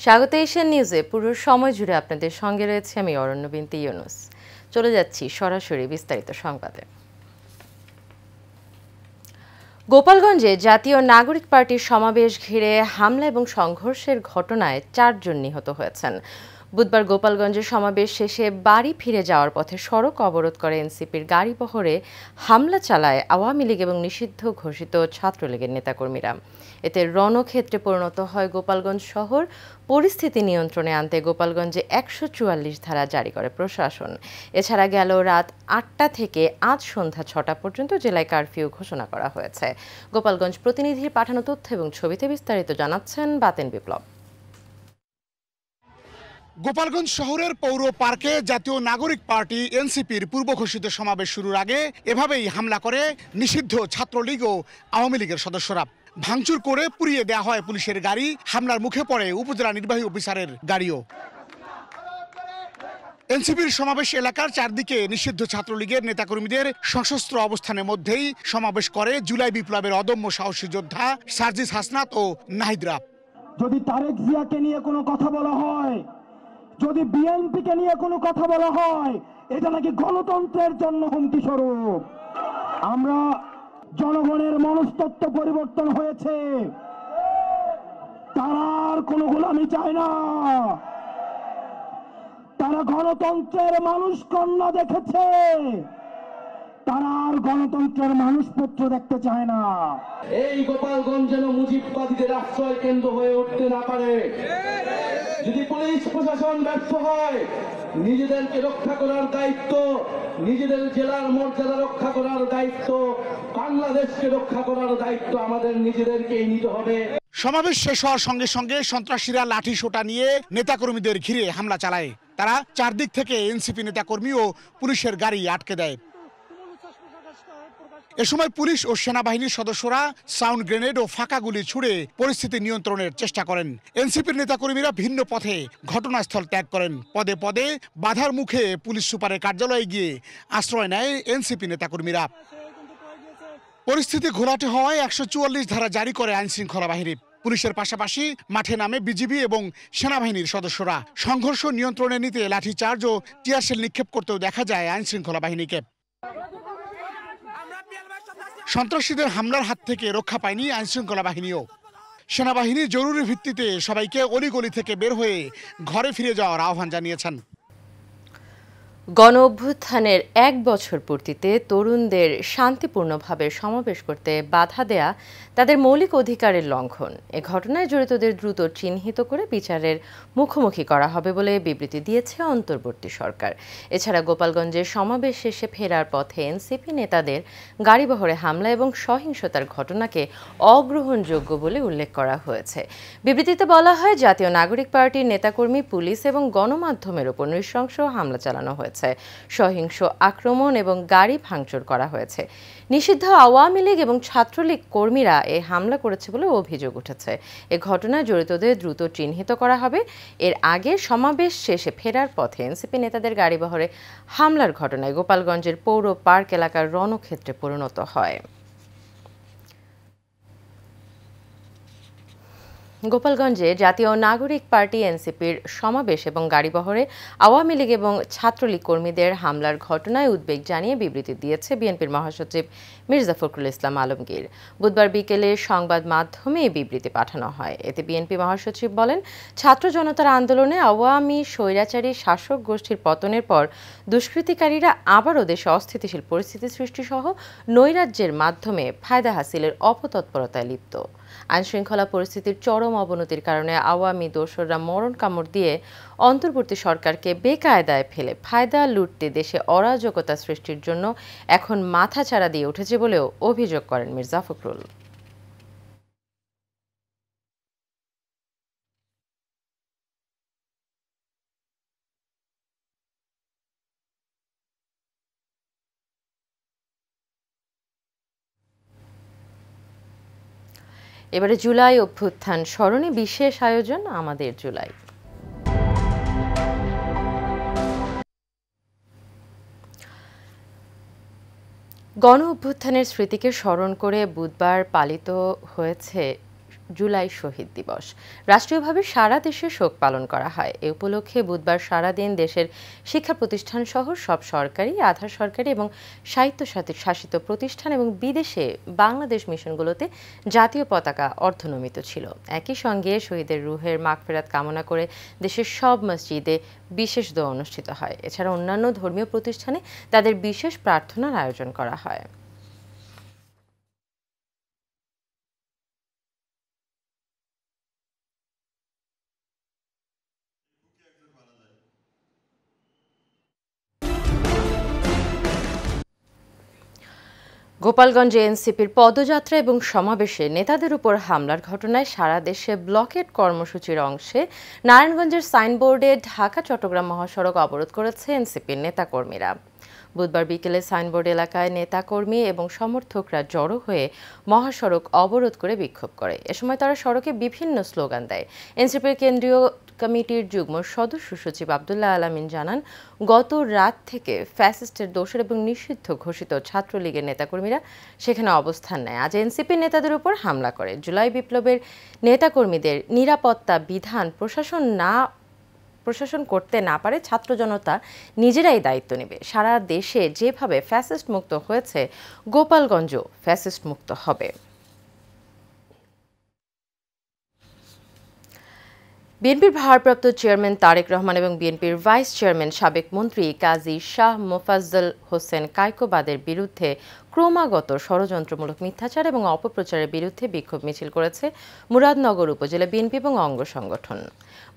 স্বাগত এশিয়ান নিউজে পুরো সময় জুড়ে আপনাদের সঙ্গে রয়েছে আমি অরণ্য বিনতি ইউনুস। চলে যাচ্ছি সরাসরি বিস্তারিত সংবাদে। গোপালগঞ্জে জাতীয় নাগরিক পার্টির সমাবেশ ঘিরে হামলা এবং সংঘর্ষের ঘটনায় 4 জন নিহত হয়েছেন। বুধবার গোপালগঞ্জে সমাবেশ শেষে বাড়ি ফিরে যাওয়ার পথে সড়ক অবরোধ করে এনসিপির গাড়িবহরে হামলা চালায় আওয়ামী লীগ এবং নিষিদ্ধ ঘোষিত ছাত্রলীগের নেতাকর্মীরা। এতে রণক্ষেত্রে পরিণত হয় গোপালগঞ্জ শহর। পরিস্থিতি নিয়ন্ত্রণে আনতে গোপালগঞ্জে 144 ধারা জারি করে প্রশাসন। এছাড়া গেল রাত 8টা থেকে আজ সন্ধ্যা 6টা পর্যন্ত জেলায় কারফিউ ঘোষণা করা হয়েছে। গোপালগঞ্জ প্রতিনিধির পাঠানো তথ্য এবং ছবিতে বিস্তারিত জানাচ্ছেন বাতেন বিপ্লব। গোপালগঞ্জ শহরের পৌর পার্কে জাতীয় নাগরিক পার্টি এনসিপির পূর্ব ঘোষিত সমাবেশ শুরুর আগে এভাবেই হামলা করে নিষিদ্ধ ছাত্রলীগ ও আওয়ামী লীগের সদস্যরা। ভাঙচুর করে পুড়িয়ে দেওয়া হয় পুলিশের গাড়ি। হামলার মুখে পড়ে উপজেলা নির্বাহী অফিসারের গাড়িও। এনসিপির সমাবেশ এলাকার চারদিকে নিষিদ্ধ ছাত্রলীগের নেতাকর্মীদের সশস্ত্র অবস্থানের মধ্যেই সমাবেশ করে জুলাই বিপ্লবের অদম্য সাহসী যোদ্ধা সার্জিস হাসনাত ও নাহিদরা। যদি তারেক জিয়াকে নিয়ে কোনো কথা বলা হয়, যদি বিএনপিকে নিয়ে কোনো কথা বলা হয়, এটা নাকি গণতন্ত্রের জন্য হুমকি স্বরূপ। আমরা জনগণের মনস্তত্ত্ব পরিবর্তন হয়েছে, তারা আর কোনো গোলামি চায় না। তারা গণতন্ত্রের মানুষ কন্যা দেখেছে, তারা আর গণতন্ত্রের মানুষপত্র দেখতে চায় না। এই গোপালগঞ্জ যেন মুজিববাদীদের আশ্রয় কেন্দ্র হয়ে উঠতে না পারে। যদি পুলিশ প্রশাসন ব্যর্থ হয়, নিজেদেরকে রক্ষা করার দায়িত্ব, নিজেদের জেলার মর্যাদা রক্ষা করার দায়িত্ব, বাংলাদেশকে রক্ষা করার দায়িত্ব আমাদের নিজেদেরকেই নিতে হবে। সমাবেশ শেষ হওয়ার সঙ্গে সঙ্গে সন্ত্রাসীরা লাঠি সোটা নিয়ে নেতাকর্মীদের ঘিরে হামলা চালায়। তারা চারদিক থেকে এনসিপি নেতাকর্মী ও পুলিশের গাড়ি আটকে দেয়। এ সময় পুলিশ ও সেনাবাহিনীর সদস্যরা সাউন্ড গ্রেনেড ও ফাঁকা গুলি ছুড়ে পরিস্থিতি নিয়ন্ত্রণের চেষ্টা করেন। এনসিপির নেতাকর্মীরা ভিন্ন পথে ঘটনাস্থল ত্যাগ করেন। পদে পদে বাধার মুখে পুলিশ সুপারের কার্যালয়ে গিয়ে আশ্রয় নেয় এনসিপি নেতাকর্মীরা। পরিস্থিতি ঘোলাটে হওয়ায় 144 ধারা জারি করে আইনশৃঙ্খলা বাহিনী। পুলিশের পাশাপাশি মাঠে নামে বিজিবি এবং সেনাবাহিনীর সদস্যরা। সংঘর্ষ নিয়ন্ত্রণে নিতে লাঠিচার্জ ও টিয়ারশেল নিক্ষেপ করতেও দেখা যায় আইনশৃঙ্খলা বাহিনীকে। সন্ত্রাসীদের হামলার হাত থেকে রক্ষা পায়নি আইনশৃঙ্খলা বাহিনীও। সেনাবাহিনী জরুরি ভিত্তিতে সবাইকে অলিগলি থেকে বের হয়ে ঘরে ফিরে যাওয়ার আহ্বান জানিয়েছেন। গণ অভ্যুত্থানের 1 বছর পূর্তিতে তরুণদের শান্তিপূর্ণভাবে সমাবেশ করতে বাধা দেয়া তাদের মৌলিক অধিকারের লঙ্ঘন। এ ঘটনায় জড়িতদের দ্রুত চিহ্নিত করে বিচারের মুখোমুখি করা হবে বলে বিবৃতি দিয়েছে অন্তর্বর্তী সরকার। এছাড়া গোপালগঞ্জের সমাবেশ শেষে ফেরার পথে এনসিপি নেতাদের গাড়িবহরে হামলা এবং সহিংসতার ঘটনাকে অগ্রহণযোগ্য বলে উল্লেখ করা হয়েছে। বিবৃতিতে বলা হয়, জাতীয় নাগরিক পার্টির নেতাকর্মী, পুলিশ এবং গণমাধ্যমের উপর নৃশংস হামলা চালানো হয়েছে, সহিংস আক্রমণ এবং গাড়ি ভাঙচুর করা হয়েছে। নিষিদ্ধ আওয়ামী লীগ এবং ছাত্রলীগ কর্মীরা এই হামলা করেছে বলে অভিযোগ উঠেছে। এ ঘটনায় জড়িতদের দ্রুত চিহ্নিত করা হবে। এর আগে সমাবেশ শেষে ফেরার পথে এনসিপি নেতাদের গাড়িবহরে হামলার ঘটনায় গোপালগঞ্জের পৌর পার্ক এলাকার রণক্ষেত্রে পরিণত হয়। গোপালগঞ্জে জাতীয় নাগরিক পার্টি এনসিপির সমাবেশ এবং গাড়িবহরে আওয়ামী লীগ এবং ছাত্রলীগ কর্মীদের হামলার ঘটনায় উদ্বেগ জানিয়ে বিবৃতি দিয়েছে বিএনপির মহাসচিব মির্জা ফখরুল ইসলাম আলমগীর। বুধবার বিকেলে সংবাদ মাধ্যমে এই বিবৃতি পাঠানো হয়। এতে বিএনপি মহাসচিব বলেন, ছাত্র জনতার আন্দোলনে আওয়ামী স্বৈরাচারী শাসক গোষ্ঠীর পতনের পর দুষ্কৃতিকারীরা আবারও দেশে অস্থিতিশীল পরিস্থিতি সৃষ্টিসহ নৈরাজ্যের মাধ্যমে ফায়দা হাসিলের অপতৎপরতায় লিপ্ত। আইনশৃঙ্খলা পরিস্থিতির চরম অবনতির কারণে আওয়ামী দোসররা মরণ কামড় দিয়ে অন্তর্বর্তী সরকারকে বেকায়দায় ফেলে ফায়দা লুটতে দেশে অরাজকতা সৃষ্টির জন্য এখন মাথাচাড়া দিয়ে উঠেছে বলেও অভিযোগ করেন মির্জা ফখরুল। এবারে জুলাই অভ্যুত্থান স্মরণে বিশেষ আয়োজন আমাদের জুলাই। গণ অভ্যুত্থানের স্মৃতিকে স্মরণ করে বুধবার পালিত হয়েছে জুলাই শহীদ দিবস। রাষ্ট্রীয়ভাবে সারা দেশে শোক পালন করা হয়। এ উপলক্ষে বুধবার সারাদিন দেশের শিক্ষা প্রতিষ্ঠান সহ সব সরকারি, আধা সরকারি এবং স্বায়ত্তশাসিত প্রতিষ্ঠান এবং বিদেশে বাংলাদেশ মিশনগুলোতে জাতীয় পতাকা অর্ধনমিত ছিল। একই সঙ্গে শহীদের রুহের মাগফিরাত কামনা করে দেশের সব মসজিদে বিশেষ দোয়া অনুষ্ঠিত হয়। এছাড়া অন্যান্য ধর্মীয় প্রতিষ্ঠানে তাদের বিশেষ প্রার্থনার আয়োজন করা হয়। গোপালগঞ্জে এনসিপির পদযাত্রা এবং সমাবেশে নেতাদের উপর হামলার ঘটনায় সারা দেশে ব্লকেট কর্মসূচির অংশে নারায়ণগঞ্জের সাইনবোর্ডে ঢাকা-চট্টগ্রাম মহাসড়ক অবরোধ করেছে এনসিপির নেতাকর্মীরা। বুধবার বিকেলে সাইনবোর্ড এলাকায় নেতাকর্মী এবং সমর্থকরা জড়ো হয়ে মহাসড়ক অবরোধ করে বিক্ষোভ করে। এ সময় তারা সড়কে বিভিন্ন স্লোগান দেয়। এনসিপির কেন্দ্রীয় কমিটির যুগ্ম সদস্য সচিব আব্দুল্লাহ আলামিন জানান, গত রাত থেকে ফ্যাসিস্টের দোষর এবং নিষিদ্ধ ঘোষিত ছাত্রলীগের নেতাকর্মীরা সেখানে অবস্থান নেয়। আজ এনসিপির নেতাদের উপর হামলা করে। জুলাই বিপ্লবের নেতাকর্মীদের নিরাপত্তা বিধান প্রশাসন করতে না পারে ছাত্র জনতা নিজেরাই দায়িত্ব নেবে। সারা দেশে যেভাবে ফ্যাসিস্ট মুক্ত হয়েছে, গোপালগঞ্জও ফ্যাসিস্ট মুক্ত হবে। বিএনপির ভারপ্রাপ্ত চেয়ারম্যান তারেক রহমান এবং বিএনপির ভাইস চেয়ারম্যান সাবেক মন্ত্রী কাজী শাহ মোফাজ্জল হোসেন কায়কোবাদের বিরুদ্ধে ক্রমাগত ষড়যন্ত্রমূলক মিথ্যাচার এবং অপপ্রচারের বিরুদ্ধে বিক্ষোভ মিছিল করেছে মুরাদনগর উপজেলা বিএনপি এবং অঙ্গ সংগঠন।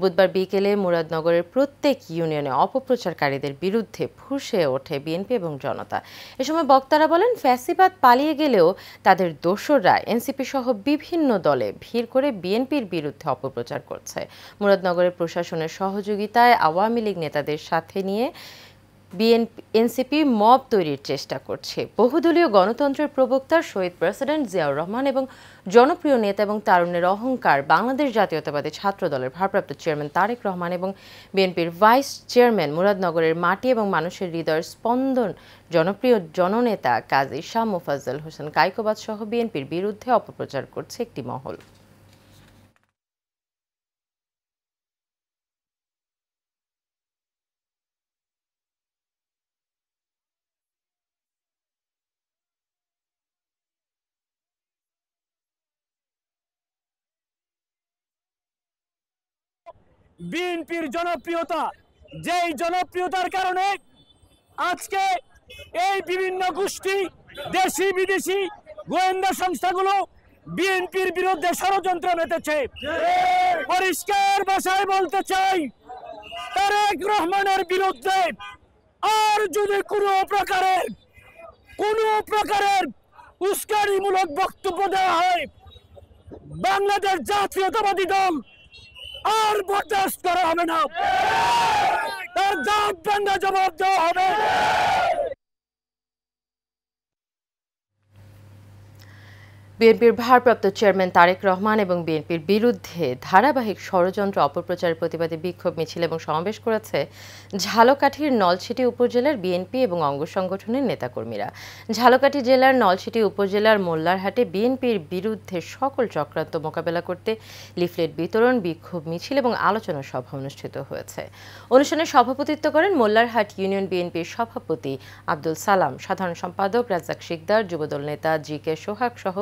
বুধবার বিকেলে মুরাদনগরের প্রত্যেক ইউনিয়নে অপপ্রচারকারীদের বিরুদ্ধে ফুঁসে ওঠে বিএনপি এবং জনতা। এ সময় বক্তারা বলেন, ফ্যাসিবাদ পালিয়ে গেলেও তাদের দোসররা এনসিপি সহ বিভিন্ন দলে ভিড় করে বিএনপির বিরুদ্ধে অপপ্রচার করছে। মুরাদনগরের প্রশাসনের সহযোগিতায় আওয়ামী লীগ নেতাদের সাথে নিয়ে এনসিপি মব তৈরির চেষ্টা করছে। বহুদলীয় গণতন্ত্রের প্রবক্তা শহীদ প্রেসিডেন্ট জিয়াউর রহমান এবং জনপ্রিয় নেতা এবং তারুণ্যের অহংকার বাংলাদেশ জাতীয়তাবাদী ছাত্র দলের ভারপ্রাপ্ত চেয়ারম্যান তারেক রহমান এবং বিএনপির ভাইস চেয়ারম্যান মুরাদনগরের মাটি এবং মানুষের হৃদয়ের স্পন্দন জনপ্রিয় জননেতা কাজী শাহ মোফাজ্জল হোসেন কায়কোবাদ সহ বিএনপির বিরুদ্ধে অপপ্রচার করছে একটি মহল। বিএনপির জনপ্রিয়তা, যেই জনপ্রিয়তার কারণে আজকে এই বিভিন্ন গোষ্ঠী, দেশি বিদেশি গোয়েন্দা সংস্থাগুলো বিএনপির বিরুদ্ধে ষড়যন্ত্র মেতেছে। পরিষ্কার ভাষায় বলতে চাই, তারেক রহমানের বিরুদ্ধে আর যদি কোনো প্রকারের উস্কানিমূলক বক্তব্য দেওয়া হয়, বাংলাদেশ জাতীয়তাবাদী দল আর বরদাস্ত করা হবে না। তার দাঁত ভাঙা জবাব দেওয়া হবে। বিএনপির ভারপ্রাপ্ত চেয়ারম্যান তারেক রহমান এবং বিএনপির বিরুদ্ধে ধারাবাহিক ষড়যন্ত্র অপপ্রচারের প্রতিবাদে বিক্ষোভ মিছিল এবং সমাবেশ করেছে ঝালকাঠির নলছিটি উপজেলার বিএনপি এবং অঙ্গ সংগঠনের নেতাকর্মীরা। ঝালকাঠি জেলার নলছিটি উপজেলার মোল্লারহাটে বিএনপির বিরুদ্ধে সকল চক্রান্ত মোকাবেলা করতে লিফলেট বিতরণ, বিক্ষোভ মিছিল এবং আলোচনা সভা অনুষ্ঠিত হয়েছে। অনুষ্ঠানে সভাপতিত্ব করেন মোল্লারহাট ইউনিয়ন বিএনপির সভাপতি আব্দুল সালাম, সাধারণ সম্পাদক রাজ্জাক শিকদার, যুবদল নেতা জি.কে. সোহাগ সহ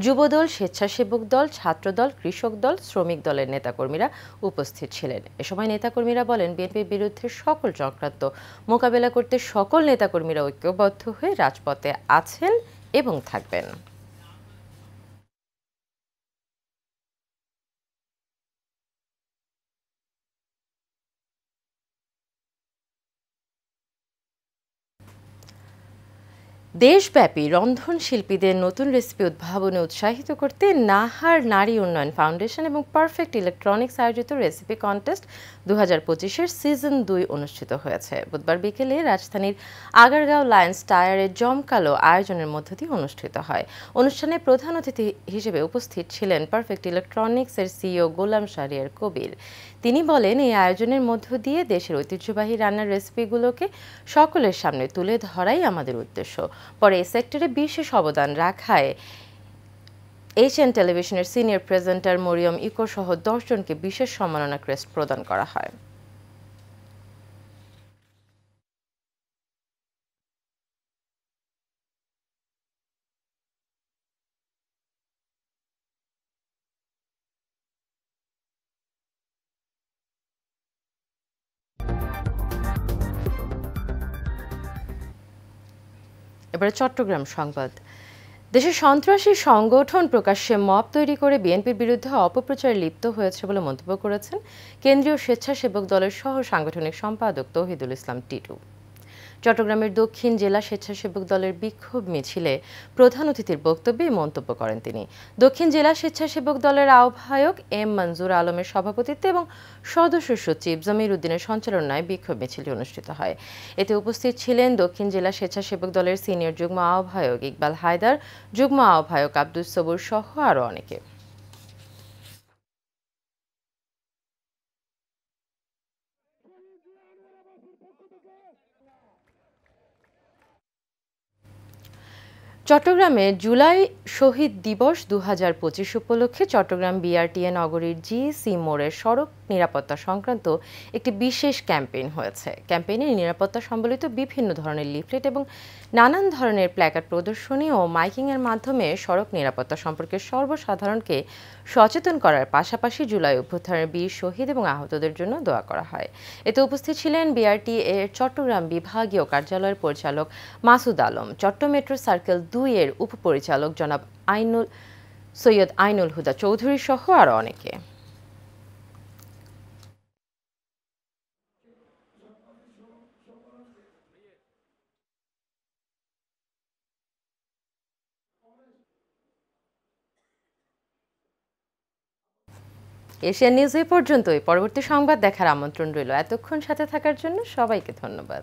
যুবদল, স্বেচ্ছাসেবক দল, ছাত্রদল, কৃষক দল, শ্রমিক দলের নেতাকর্মীরা উপস্থিত ছিলেন। এ সময় নেতাকর্মীরা বলেন, বিএনপির বিরুদ্ধে সকল চক্রান্ত মোকাবেলা করতে সকল নেতাকর্মীরা ঐক্যবদ্ধ হয়ে রাজপথে আছেন এবং থাকবেন। দেশব্যাপী রন্ধনশিল্পীদের নতুন রেসিপি উদ্ভাবনে উৎসাহিত করতে নাহার নারী উন্নয়ন ফাউন্ডেশন এবং পারফেক্ট ইলেকট্রনিক্স আয়োজিত রেসিপি কন্টেস্ট 2025-এর সিজন 2 অনুষ্ঠিত হয়েছে। বুধবার বিকেলে রাজধানীর আগারগাঁও লায়ন্স টায়ারে জমকালো আয়োজনের মধ্য দিয়ে অনুষ্ঠিত হয়। অনুষ্ঠানে প্রধান অতিথি হিসেবে উপস্থিত ছিলেন পারফেক্ট ইলেকট্রনিক্সের সিইও গোলাম শাহরিয়ার কবির। তিনি বলেন, এই আয়োজনের মধ্য দিয়ে দেশের ঐতিহ্যবাহী রান্নার রেসিপিগুলোকে সকলের সামনে তুলে ধরাই আমাদের উদ্দেশ্য। পরে এই সেক্টরে বিশেষ অবদান রাখায় এশিয়ান টেলিভিশনের সিনিয়র প্রেজেন্টার মরিয়ম ইকো সহ 10 জনকে বিশেষ সম্মাননা ক্রেস্ট প্রদান করা হয়। এবারে চট্টগ্রাম সংবাদ। দেশের সন্ত্রাসী সংগঠন প্রকাশ্যে মব তৈরি করে বিএনপির বিরুদ্ধে অপপ্রচারে লিপ্ত হয়েছে বলে মন্তব্য করেছেন কেন্দ্রীয় স্বেচ্ছাসেবক দলের সহ সাংগঠনিক সম্পাদক তৌহিদুল ইসলাম টিটু। চট্টগ্রামের দক্ষিণ জেলা স্বেচ্ছাসেবক দলের বিক্ষোভ মিছিলে প্রধান অতিথির বক্তব্যে মন্তব্য করেন তিনি। দক্ষিণ জেলা স্বেচ্ছাসেবক দলের আহ্বায়ক এম মঞ্জুর আলমের সভাপতিত্বে এবং সদস্য সচিব জমির উদ্দিনের সঞ্চালনায় বিক্ষোভ মিছিলটি অনুষ্ঠিত হয়। এতে উপস্থিত ছিলেন দক্ষিণ জেলা স্বেচ্ছাসেবক দলের সিনিয়র যুগ্ম আহ্বায়ক ইকবাল হায়দার, যুগ্ম আহ্বায়ক আব্দুস সবুর সহ আরও অনেকে। চট্টগ্রামে জুলাই শহীদ দিবস 2025 উপলক্ষে চট্টগ্রাম বিআরটিএ নগরীর জিসি মোড়ের সড়ক নিরাপত্তা সংক্রান্ত একটি বিশেষ ক্যাম্পেইন হয়েছে। ক্যাম্পেইনে নিরাপত্তা সম্বলিত বিভিন্ন ধরনের লিফলেট এবং নানান ধরনের প্ল্যাকার্ড প্রদর্শনী ও মাইকিংয়ের মাধ্যমে সড়ক নিরাপত্তা সম্পর্কে সর্বসাধারণকে সচেতন করার পাশাপাশি জুলাই অভ্যুত্থানের বীর শহীদ এবং আহতদের জন্য দোয়া করা হয়। এতে উপস্থিত ছিলেন বিআরটিএ এর চট্টগ্রাম বিভাগীয় কার্যালয়ের পরিচালক মাসুদ আলম, চট্ট মেট্রো সার্কেল 2 এর উপপরিচালক জনাব সৈয়দ আইনুল হুদা চৌধুরী সহ আরও অনেকে। এশিয়ান নিউজ এই পর্যন্তই। পরবর্তী সংবাদ দেখার আমন্ত্রণ রইল। এতক্ষণ সাথে থাকার জন্য সবাইকে ধন্যবাদ।